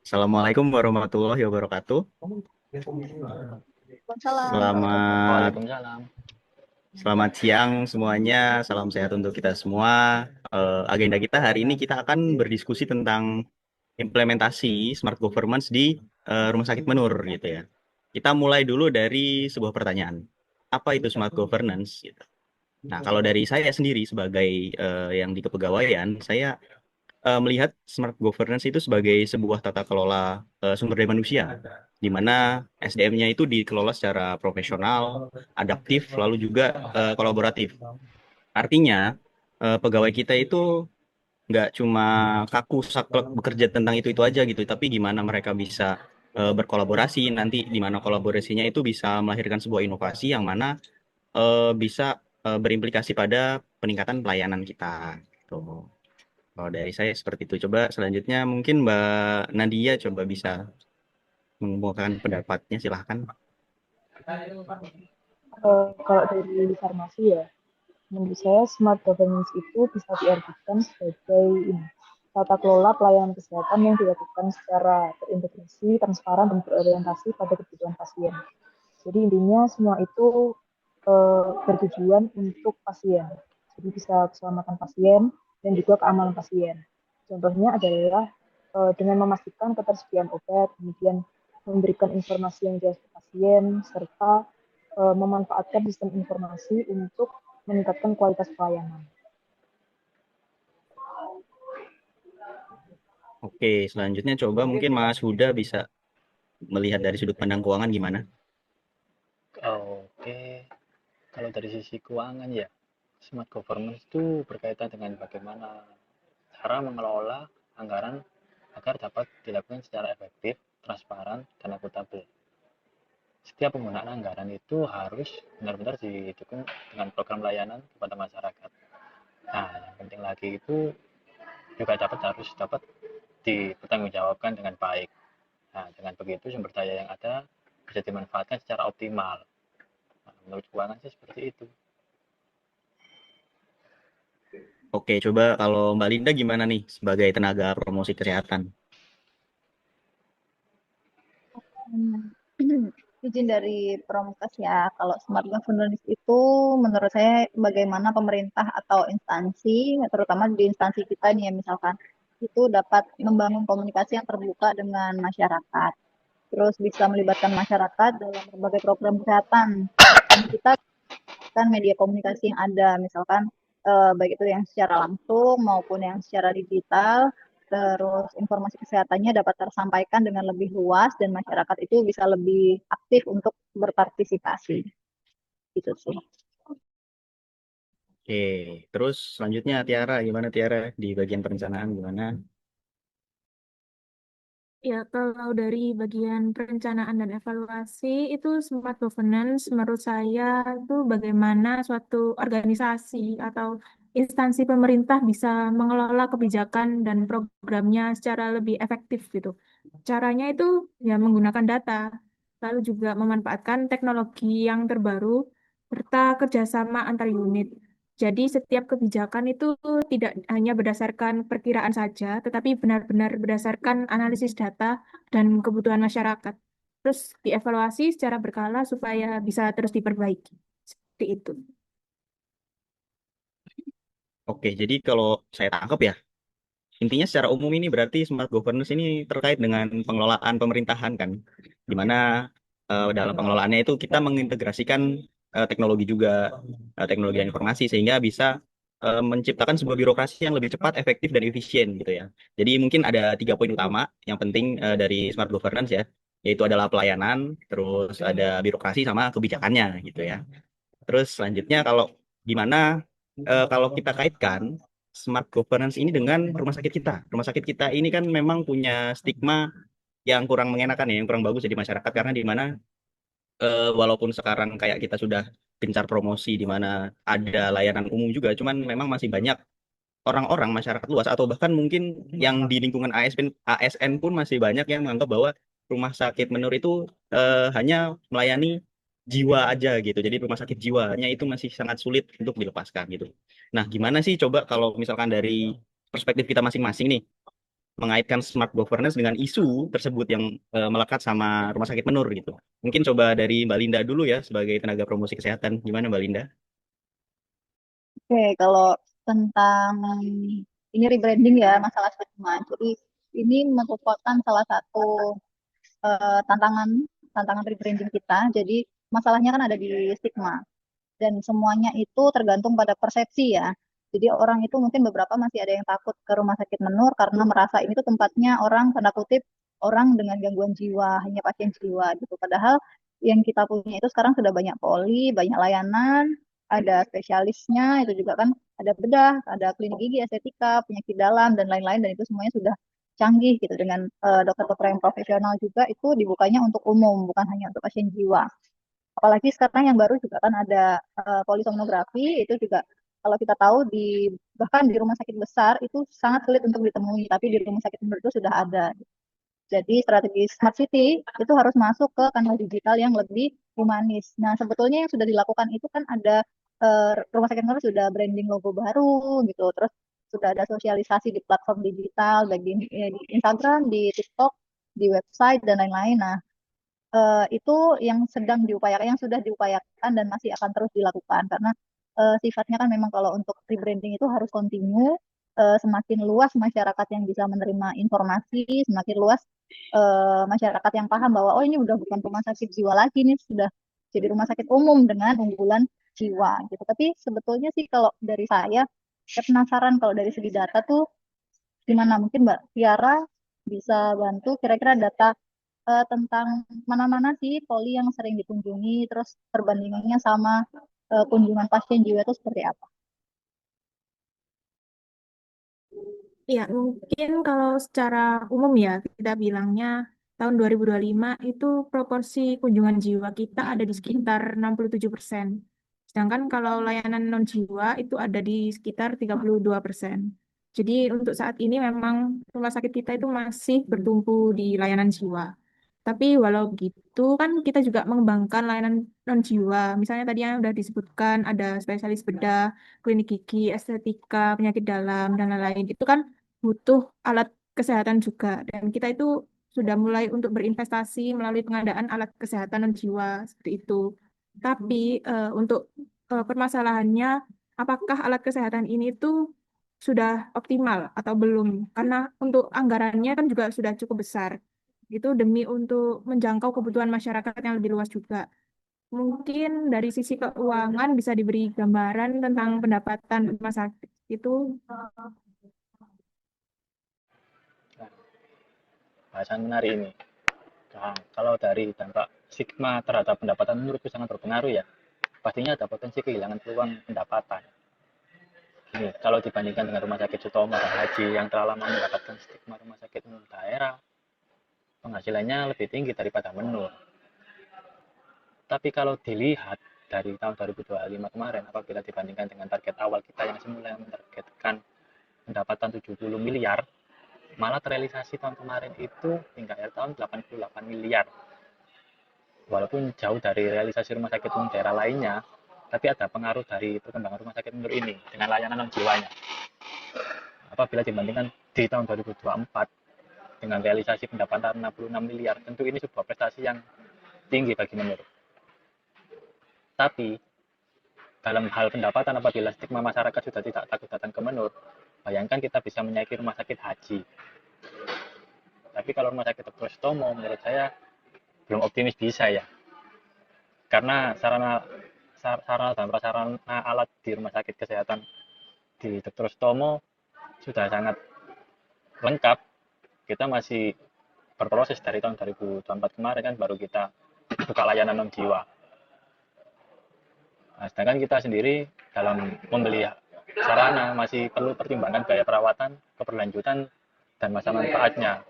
Assalamualaikum warahmatullahi wabarakatuh. Waalaikumsalam. Selamat Waalaikumsalam. selamat siang semuanya. Salam sehat untuk kita semua. Agenda kita hari ini kita akan berdiskusi tentang implementasi smart governance di Rumah Sakit Menur gitu ya. Kita mulai dulu dari sebuah pertanyaan. Apa itu smart governance gitu. Nah, kalau dari saya sendiri sebagai yang di kepegawaian, saya melihat smart governance itu sebagai sebuah tata kelola sumber daya manusia, di mana SDM-nya itu dikelola secara profesional, adaptif, lalu juga kolaboratif. Artinya, pegawai kita itu nggak cuma kaku saklek bekerja tentang itu aja gitu, tapi gimana mereka bisa berkolaborasi, nanti di mana kolaborasinya itu bisa melahirkan sebuah inovasi yang mana bisa berimplikasi pada peningkatan pelayanan kita. Gitu. Kalau dari saya seperti itu. Coba selanjutnya mungkin Mbak Nadia coba bisa mengemukakan pendapatnya, silahkan. Kalau dari farmasi ya, menurut saya smart governance itu bisa diartikan sebagai ini, tata kelola pelayanan kesehatan yang dilakukan secara terintegrasi, transparan, dan berorientasi pada kebutuhan pasien. Jadi intinya semua itu bertujuan untuk pasien. Jadi bisa keselamatan pasien dan juga keamanan pasien. Contohnya adalah dengan memastikan ketersediaan obat, kemudian memberikan informasi yang jelas ke pasien, serta memanfaatkan sistem informasi untuk meningkatkan kualitas pelayanan. Oke, selanjutnya coba mungkin Mas Huda bisa melihat dari sudut pandang keuangan gimana? Oke, kalau dari sisi keuangan ya, smart governance itu berkaitan dengan bagaimana cara mengelola anggaran agar dapat dilakukan secara efektif, transparan, dan akuntabel. Setiap penggunaan anggaran itu harus benar-benar didukung dengan program layanan kepada masyarakat. Nah, yang penting lagi itu juga harus dapat dipertanggungjawabkan dengan baik. Nah, dengan begitu sumber daya yang ada bisa dimanfaatkan secara optimal. Nah, menurut keuangan sih seperti itu. Oke, coba kalau Mbak Linda gimana nih sebagai tenaga promosi kesehatan? Hmm, Izin dari Promkes ya, kalau smart governance itu menurut saya bagaimana pemerintah atau instansi, terutama di instansi kita nih ya misalkan, itu dapat membangun komunikasi yang terbuka dengan masyarakat. Terus bisa melibatkan masyarakat dalam berbagai program kesehatan. Dan kita kan media komunikasi yang ada, misalkan baik itu yang secara langsung maupun yang secara digital, terus informasi kesehatannya dapat tersampaikan dengan lebih luas dan masyarakat itu bisa lebih aktif untuk berpartisipasi. Gitu sih. Oke, terus selanjutnya Tiara, gimana Tiara di bagian perencanaan gimana? Ya, kalau dari bagian perencanaan dan evaluasi, itu smart governance menurut saya itu bagaimana suatu organisasi atau instansi pemerintah bisa mengelola kebijakan dan programnya secara lebih efektif gitu. Caranya itu ya menggunakan data, lalu juga memanfaatkan teknologi yang terbaru serta kerjasama antar unit. Jadi setiap kebijakan itu tidak hanya berdasarkan perkiraan saja, tetapi benar-benar berdasarkan analisis data dan kebutuhan masyarakat. Terus dievaluasi secara berkala supaya bisa terus diperbaiki. Seperti itu. Oke, jadi kalau saya tangkap ya, intinya secara umum ini berarti smart governance ini terkait dengan pengelolaan pemerintahan kan, di mana dalam pengelolaannya itu kita mengintegrasikan teknologi juga, teknologi dan informasi sehingga bisa menciptakan sebuah birokrasi yang lebih cepat, efektif dan efisien gitu ya. Jadi mungkin ada 3 poin utama yang penting dari smart governance ya, yaitu adalah pelayanan, terus ada birokrasi sama kebijakannya gitu ya. Terus selanjutnya kalau gimana kalau kita kaitkan smart governance ini dengan rumah sakit kita. Rumah sakit kita ini kan memang punya stigma yang kurang mengenakan ya, yang kurang bagus ya di masyarakat karena di mana walaupun sekarang kayak kita sudah gencar promosi di mana ada layanan umum juga, cuman memang masih banyak orang-orang masyarakat luas atau bahkan mungkin yang di lingkungan ASN pun masih banyak yang menganggap bahwa rumah sakit menur itu hanya melayani jiwa aja gitu. Jadi rumah sakit jiwanya itu masih sangat sulit untuk dilepaskan gitu. Nah, gimana sih coba kalau misalkan dari perspektif kita masing-masing nih, mengaitkan smart governance dengan isu tersebut yang melekat sama Rumah Sakit Menur gitu. Mungkin coba dari Mbak Linda dulu ya sebagai tenaga promosi kesehatan. Gimana Mbak Linda? Oke, kalau tentang ini rebranding ya, masalah stigma. Jadi ini merupakan salah satu tantangan tantangan rebranding kita. Jadi masalahnya kan ada di stigma dan semuanya itu tergantung pada persepsi ya. Jadi orang itu mungkin beberapa masih ada yang takut ke Rumah Sakit Menur karena merasa ini tuh tempatnya orang tanda kutip orang dengan gangguan jiwa, hanya pasien jiwa gitu. Padahal yang kita punya itu sekarang sudah banyak poli, banyak layanan, ada spesialisnya, itu juga kan ada bedah, ada klinik gigi, estetika, penyakit dalam dan lain-lain dan itu semuanya sudah canggih gitu dengan dokter-dokter yang profesional juga itu dibukanya untuk umum, bukan hanya untuk pasien jiwa. Apalagi sekarang yang baru juga kan ada polisonografi itu juga kalau kita tahu di bahkan di rumah sakit besar itu sangat sulit untuk ditemui, tapi di rumah sakit menurut itu sudah ada. Jadi strategi smart city itu harus masuk ke kanal digital yang lebih humanis. Nah, sebetulnya yang sudah dilakukan itu kan ada rumah sakit menurut sudah branding logo baru gitu, terus sudah ada sosialisasi di platform digital, baik di Instagram, di TikTok, di website dan lain-lain. Nah, itu yang sedang diupayakan, yang sudah diupayakan dan masih akan terus dilakukan karena sifatnya kan memang kalau untuk rebranding itu harus kontinu, semakin luas masyarakat yang bisa menerima informasi, semakin luas masyarakat yang paham bahwa oh ini udah bukan rumah sakit jiwa lagi nih sudah jadi rumah sakit umum dengan unggulan jiwa gitu. Tapi sebetulnya sih kalau dari saya penasaran kalau dari segi data tuh gimana mungkin Mbak Tiara bisa bantu kira-kira data tentang mana-mana sih poli yang sering dikunjungi, terus perbandingannya sama kunjungan pasien jiwa itu seperti apa? Ya, mungkin kalau secara umum ya, kita bilangnya tahun 2025 itu proporsi kunjungan jiwa kita ada di sekitar 67%. Sedangkan kalau layanan non-jiwa itu ada di sekitar 32%. Jadi untuk saat ini memang rumah sakit kita itu masih bertumpu di layanan jiwa. Tapi walau begitu kan kita juga mengembangkan layanan non-jiwa. Misalnya tadi yang sudah disebutkan ada spesialis bedah, klinik gigi, estetika, penyakit dalam, dan lain-lain. Itu kan butuh alat kesehatan juga. Dan kita itu sudah mulai untuk berinvestasi melalui pengadaan alat kesehatan non jiwa seperti itu. Tapi untuk permasalahannya, apakah alat kesehatan ini tuh sudah optimal atau belum? Karena untuk anggarannya kan juga sudah cukup besar. Itu demi untuk menjangkau kebutuhan masyarakat yang lebih luas juga. Mungkin dari sisi keuangan bisa diberi gambaran tentang pendapatan rumah sakit itu. Nah, bahasan menarik ini. Nah, kalau dari dampak stigma terhadap pendapatan menurutku sangat berpengaruh ya. Pastinya ada potensi kehilangan peluang pendapatan. Ini, kalau dibandingkan dengan rumah sakit Sutomo dan Haji yang telah lama mendapatkan stigma rumah sakit umum daerah, penghasilannya lebih tinggi daripada Menur. Tapi kalau dilihat dari tahun 2025 kemarin, apabila dibandingkan dengan target awal kita yang semula menargetkan pendapatan 70 miliar, malah terrealisasi tahun kemarin itu hingga akhir tahun 88 miliar. Walaupun jauh dari realisasi rumah sakit umum daerah lainnya, tapi ada pengaruh dari perkembangan rumah sakit menur ini dengan layanan non jiwanya. Apabila dibandingkan di tahun 2024 dengan realisasi pendapatan 66 miliar, tentu ini sebuah prestasi yang tinggi bagi menur. Tapi dalam hal pendapatan apabila stigma masyarakat sudah tidak takut datang ke menur, bayangkan kita bisa menaiki rumah sakit haji. Tapi kalau rumah sakit Dr. Stomo menurut saya belum optimis bisa ya. Karena sarana dan prasarana alat di rumah sakit kesehatan di Dr. Stomo sudah sangat lengkap. Kita masih berproses dari tahun 2024 kemarin kan baru kita buka layanan non jiwa. Nah, sedangkan kita sendiri dalam membeli sarana masih perlu pertimbangan biaya perawatan, keberlanjutan, dan masa manfaatnya.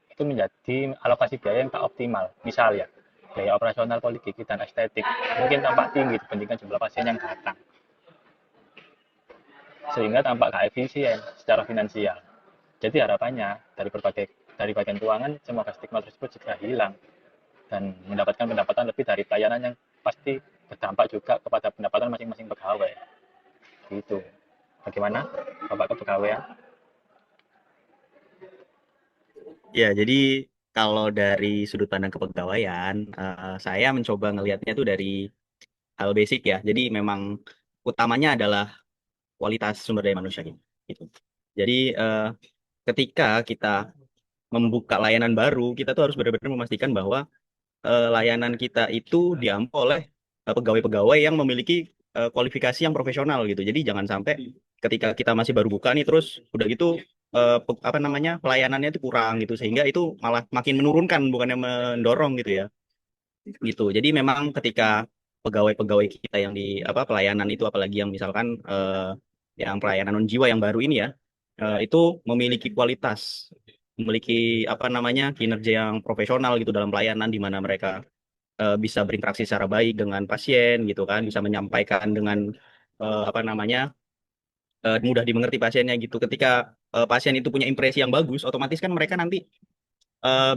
Itu menjadi alokasi biaya yang tak optimal. Misal ya, biaya operasional poligigi dan estetik mungkin tampak tinggi dibandingkan jumlah pasien yang datang. Sehingga tampak gak efisien secara finansial. Jadi harapannya dari bagian keuangan semoga stigma tersebut segera hilang dan mendapatkan pendapatan lebih dari pelayanan yang pasti berdampak juga kepada pendapatan masing-masing pegawai. Gitu. Bagaimana Bapak Kepegawaian? Ya, jadi kalau dari sudut pandang kepegawaian, saya mencoba ngelihatnya tuh dari hal basic ya. Jadi memang utamanya adalah kualitas sumber daya manusia gitu. Jadi ketika kita membuka layanan baru, kita tuh harus benar-benar memastikan bahwa layanan kita itu diampu oleh pegawai-pegawai yang memiliki kualifikasi yang profesional gitu. Jadi jangan sampai ketika kita masih baru buka nih terus udah gitu apa namanya pelayanannya itu kurang gitu sehingga itu malah makin menurunkan bukannya mendorong gitu ya. Gitu. Jadi memang ketika pegawai-pegawai kita yang di apa pelayanan itu apalagi yang misalkan yang pelayanan non jiwa yang baru ini ya itu memiliki kualitas, memiliki apa namanya kinerja yang profesional gitu dalam pelayanan di mana mereka bisa berinteraksi secara baik dengan pasien gitu kan, bisa menyampaikan dengan apa namanya mudah dimengerti pasiennya gitu. Ketika pasien itu punya impresi yang bagus, otomatis kan mereka nanti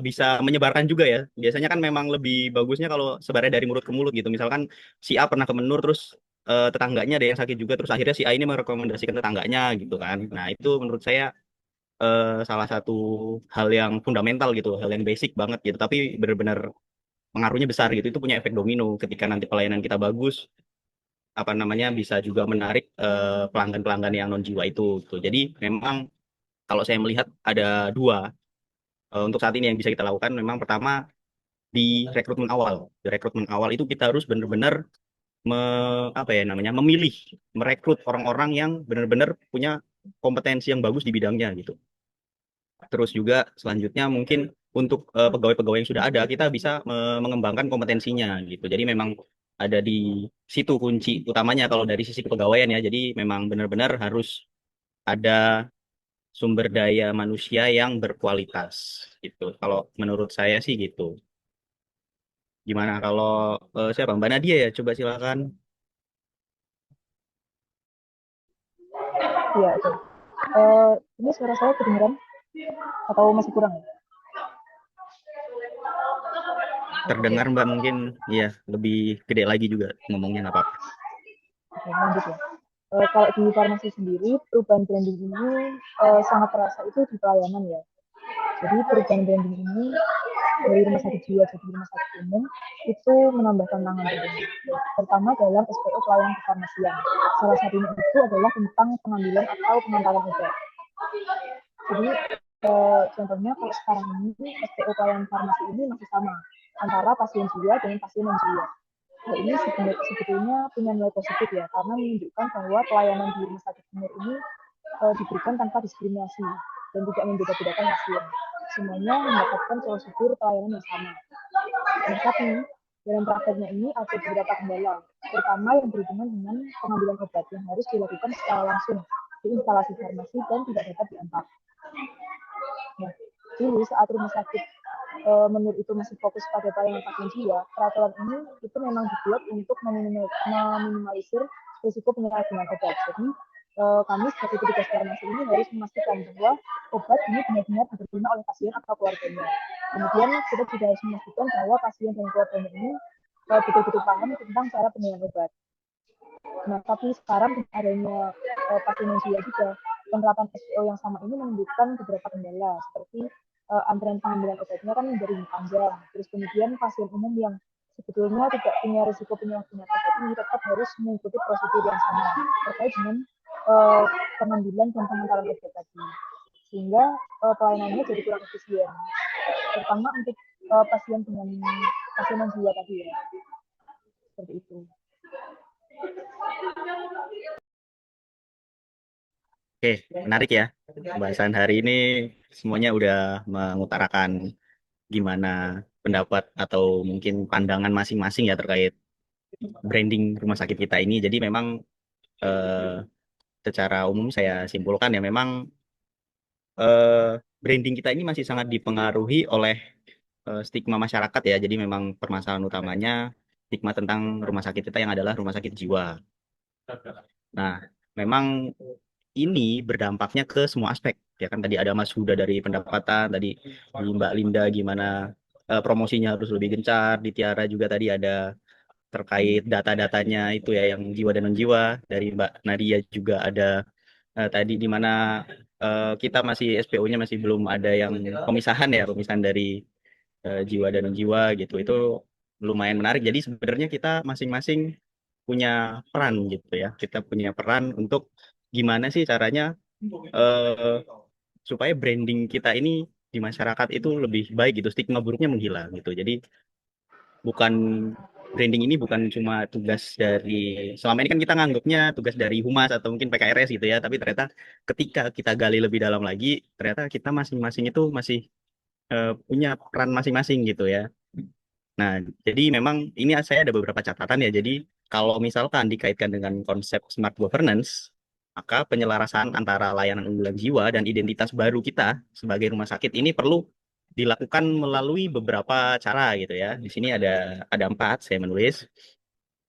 bisa menyebarkan juga ya. Biasanya kan memang lebih bagusnya kalau sebarnya dari mulut ke mulut gitu. Misalkan si A pernah ke Menur terus tetangganya ada yang sakit juga terus akhirnya si A ini merekomendasikan tetangganya gitu kan. Nah, itu menurut saya salah satu hal yang fundamental gitu, hal yang basic banget gitu, tapi benar-benar pengaruhnya besar gitu. Itu punya efek domino ketika nanti pelayanan kita bagus, apa namanya bisa juga menarik pelanggan-pelanggan yang non jiwa itu gitu. Jadi memang kalau saya melihat ada dua untuk saat ini yang bisa kita lakukan. Memang pertama di rekrutmen awal. Di rekrutmen awal itu kita harus benar-benar apa ya namanya memilih, merekrut orang-orang yang benar-benar punya kompetensi yang bagus di bidangnya gitu. Terus juga selanjutnya mungkin untuk pegawai-pegawai yang sudah ada kita bisa mengembangkan kompetensinya gitu. Jadi memang ada di situ kunci utamanya kalau dari sisi kepegawaian ya. Jadi memang benar-benar harus ada sumber daya manusia yang berkualitas gitu. Kalau menurut saya sih gitu. Gimana kalau siapa? Mbak Nadia ya? Coba silakan. Iya, oke. Ini suara saya kedengeran atau masih kurang ya? Oke, Terdengar Mbak mungkin ya lebih gede lagi juga ngomongnya nggak apa-apa. oke, lanjut ya. Kalau di farmasi sendiri, perubahan branding ini sangat terasa itu di pelayanan ya. Jadi perubahan branding ini dari rumah sakit jiwa jadi rumah sakit umum itu menambah tantangan tentunya. Pertama dalam SPO pelayanan kefarmasian. Salah satunya itu adalah tentang pengambilan atau pengantaran obat. Jadi contohnya kalau sekarang ini SPO pelayanan farmasi ini masih sama antara pasien jiwa dengan pasien non jiwa. Nah, ini sebetulnya punya nilai positif ya, karena menunjukkan bahwa pelayanan di rumah sakit umum ini diberikan tanpa diskriminasi dan tidak membeda-bedakan pasien. Semuanya mendapatkan prosedur pelayanan yang sama. Nah, tapi dalam prakteknya ini ada beberapa kendala, terutama yang berhubungan dengan pengambilan obat yang harus dilakukan secara langsung di instalasi farmasi dan tidak dapat diantar. Nah, dulu saat rumah sakit menurut itu masih fokus pada pelayanan pasien jiwa, peraturan ini itu memang dibuat untuk meminimalisir risiko penyalahgunaan obat. Jadi kami sebagai petugas farmasi ini harus memastikan bahwa obat ini benar-benar diterima oleh pasien atau keluarganya. Kemudian kita juga harus memastikan bahwa pasien dan keluarganya ini betul-betul paham tentang cara penilaian obat. Nah, tapi sekarang adanya pasien yang jiwa juga, penerapan SPO yang sama ini menimbulkan beberapa kendala, seperti antrean pengambilan obatnya kan menjadi panjang. Terus kemudian pasien umum yang sebetulnya tidak punya risiko penyalahgunaan obat ini tetap harus mengikuti prosedur yang sama terkait dengan pengambilan dan pengantaran obat tadi. Sehingga pelayanannya jadi kurang efisien. Terutama untuk pasien dengan pasien yang jiwa tadi ya. Seperti itu. Oke, menarik ya. Pembahasan hari ini semuanya udah mengutarakan gimana pendapat atau mungkin pandangan masing-masing ya terkait branding rumah sakit kita ini. Jadi memang eh, secara umum saya simpulkan ya memang eh, branding kita ini masih sangat dipengaruhi oleh stigma masyarakat ya. Jadi memang permasalahan utamanya stigma tentang rumah sakit kita yang adalah rumah sakit jiwa. Nah, memang ini berdampaknya ke semua aspek. Ya kan tadi ada Mas Huda dari pendapatan, tadi di Mbak Linda gimana promosinya harus lebih gencar, di Tiara juga tadi ada terkait data-datanya itu ya yang jiwa dan non jiwa, dari Mbak Nadia juga ada tadi di mana kita masih SPO-nya masih belum ada yang pemisahan dari jiwa dan non-jiwa gitu. Itu lumayan menarik. Jadi sebenarnya kita masing-masing punya peran gitu ya. Kita punya peran untuk gimana sih caranya eh, supaya branding kita ini di masyarakat itu lebih baik gitu, stigma buruknya menghilang gitu. Jadi bukan branding ini bukan cuma tugas dari selama ini kan kita nganggapnya tugas dari humas atau mungkin PKRS gitu ya, tapi ternyata ketika kita gali lebih dalam lagi, ternyata kita masing-masing itu masih punya peran masing-masing gitu ya. Nah, jadi memang ini saya ada beberapa catatan ya. Jadi kalau misalkan dikaitkan dengan konsep smart governance, maka penyelarasan antara layanan unggulan jiwa dan identitas baru kita sebagai rumah sakit ini perlu dilakukan melalui beberapa cara gitu ya. Di sini ada 4 saya menulis.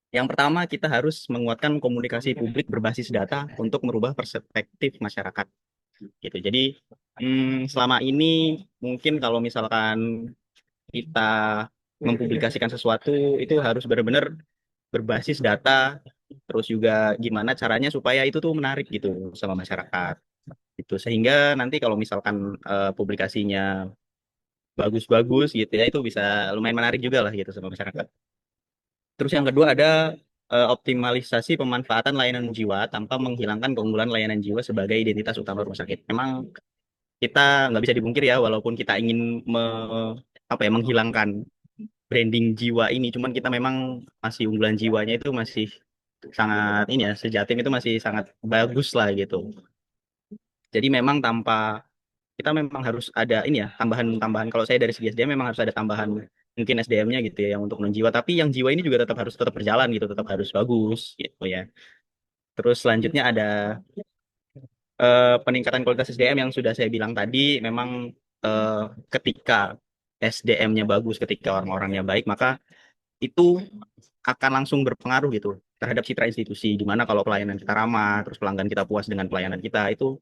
Yang pertama kita harus menguatkan komunikasi publik berbasis data untuk merubah perspektif masyarakat gitu. Jadi selama ini mungkin kalau misalkan kita mempublikasikan sesuatu itu harus benar-benar berbasis data, terus juga gimana caranya supaya itu tuh menarik gitu sama masyarakat. Itu sehingga nanti kalau misalkan publikasinya bagus-bagus gitu ya itu bisa lumayan menarik juga lah gitu sama masyarakat. Terus yang kedua ada optimalisasi pemanfaatan layanan jiwa tanpa menghilangkan keunggulan layanan jiwa sebagai identitas utama rumah sakit. Memang kita nggak bisa dipungkir ya, walaupun kita ingin menghilangkan branding jiwa ini, cuman kita memang masih unggulan jiwanya itu masih sangat ini ya, sejatim itu masih sangat bagus lah gitu. Jadi memang tanpa kita memang harus ada ini ya tambahan kalau saya dari segi SDM memang harus ada tambahan mungkin SDM-nya gitu ya yang untuk non jiwa, tapi yang jiwa ini juga tetap berjalan gitu, tetap harus bagus gitu ya. Terus selanjutnya ada peningkatan kualitas SDM yang sudah saya bilang tadi. Memang eh, ketika SDM-nya bagus, ketika orang-orangnya baik, maka itu akan langsung berpengaruh gitu terhadap citra institusi. Di mana kalau pelayanan kita ramah, terus pelanggan kita puas dengan pelayanan kita, itu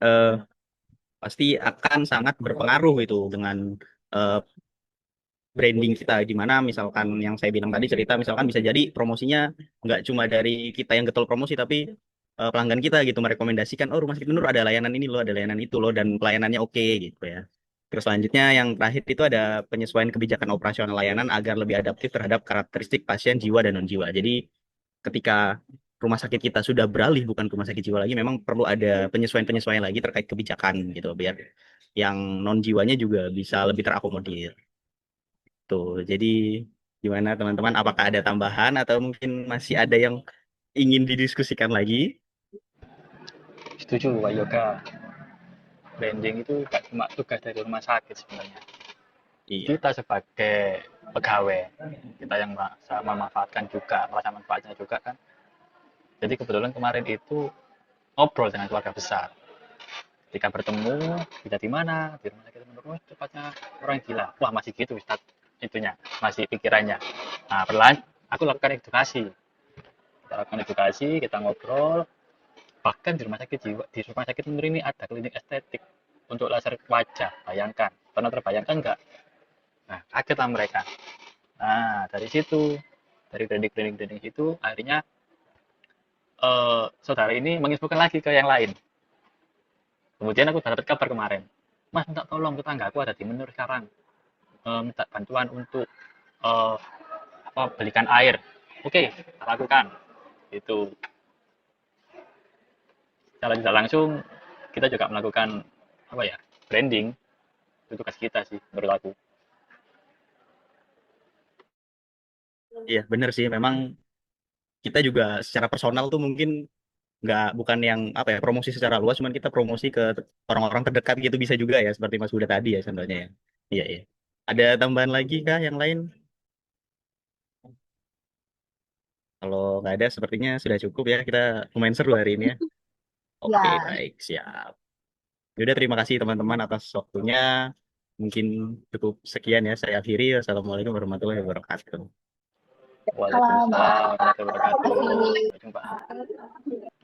eh, pasti akan sangat berpengaruh itu dengan eh, branding kita. Di mana misalkan yang saya bilang tadi cerita, misalkan bisa jadi promosinya nggak cuma dari kita yang getol promosi, tapi pelanggan kita gitu merekomendasikan, oh rumah sakit Nur ada layanan ini loh, ada layanan itu loh, dan pelayanannya oke gitu ya. Terus selanjutnya yang terakhir itu ada penyesuaian kebijakan operasional layanan agar lebih adaptif terhadap karakteristik pasien jiwa dan non jiwa. Jadi ketika rumah sakit kita sudah beralih bukan rumah sakit jiwa lagi, memang perlu ada penyesuaian-penyesuaian lagi terkait kebijakan gitu biar yang non jiwanya juga bisa lebih terakomodir. Tuh, jadi gimana teman-teman? Apakah ada tambahan atau mungkin masih ada yang ingin didiskusikan lagi? Setuju Pak Yoga, branding itu gak cuma tugas dari rumah sakit sebenarnya. Iya, Kita sebagai pegawai, kita yang memanfaatkan juga, merasa manfaatnya juga kan. Jadi kebetulan kemarin itu ngobrol dengan keluarga besar. Ketika bertemu, kita di mana? Di rumah sakit menurut cepatnya orang gila. Wah masih gitu Ustaz, itunya, masih pikirannya. Nah perlahan aku lakukan edukasi. Kita lakukan edukasi, kita ngobrol. Bahkan di rumah sakit jiwa, di rumah sakit Nur ini ada klinik estetik untuk laser wajah. Bayangkan, pernah terbayangkan nggak? Nah, kagetlah mereka. Nah, dari situ, dari klinik-klinik itu, akhirnya saudara ini menginfokan lagi ke yang lain. Kemudian aku dapat kabar kemarin, Mas minta tolong tetanggaku ada di Menur sekarang, minta bantuan untuk eh, belikan air. Oke, kita lakukan. Itu secara tidak langsung kita juga melakukan apa ya branding. Itu tugas kita sih menurut aku. iya benar sih. Memang kita juga secara personal tuh mungkin bukan yang apa ya promosi secara luas, cuman kita promosi ke orang-orang terdekat gitu bisa juga ya, seperti Mas Huda tadi ya contohnya ya. Iya iya. Ada tambahan lagi kah yang lain? Kalau nggak ada, sepertinya sudah cukup ya. Kita lumayan seru hari ini ya. Oke, Ya, baik, siap. Yaudah, terima kasih teman-teman atas waktunya. Mungkin cukup sekian ya. Saya akhiri. Wassalamualaikum warahmatullahi wabarakatuh. salam. Waalaikumsalam warahmatullahi Terima wabarakatuh. kasih. Sampai jumpa.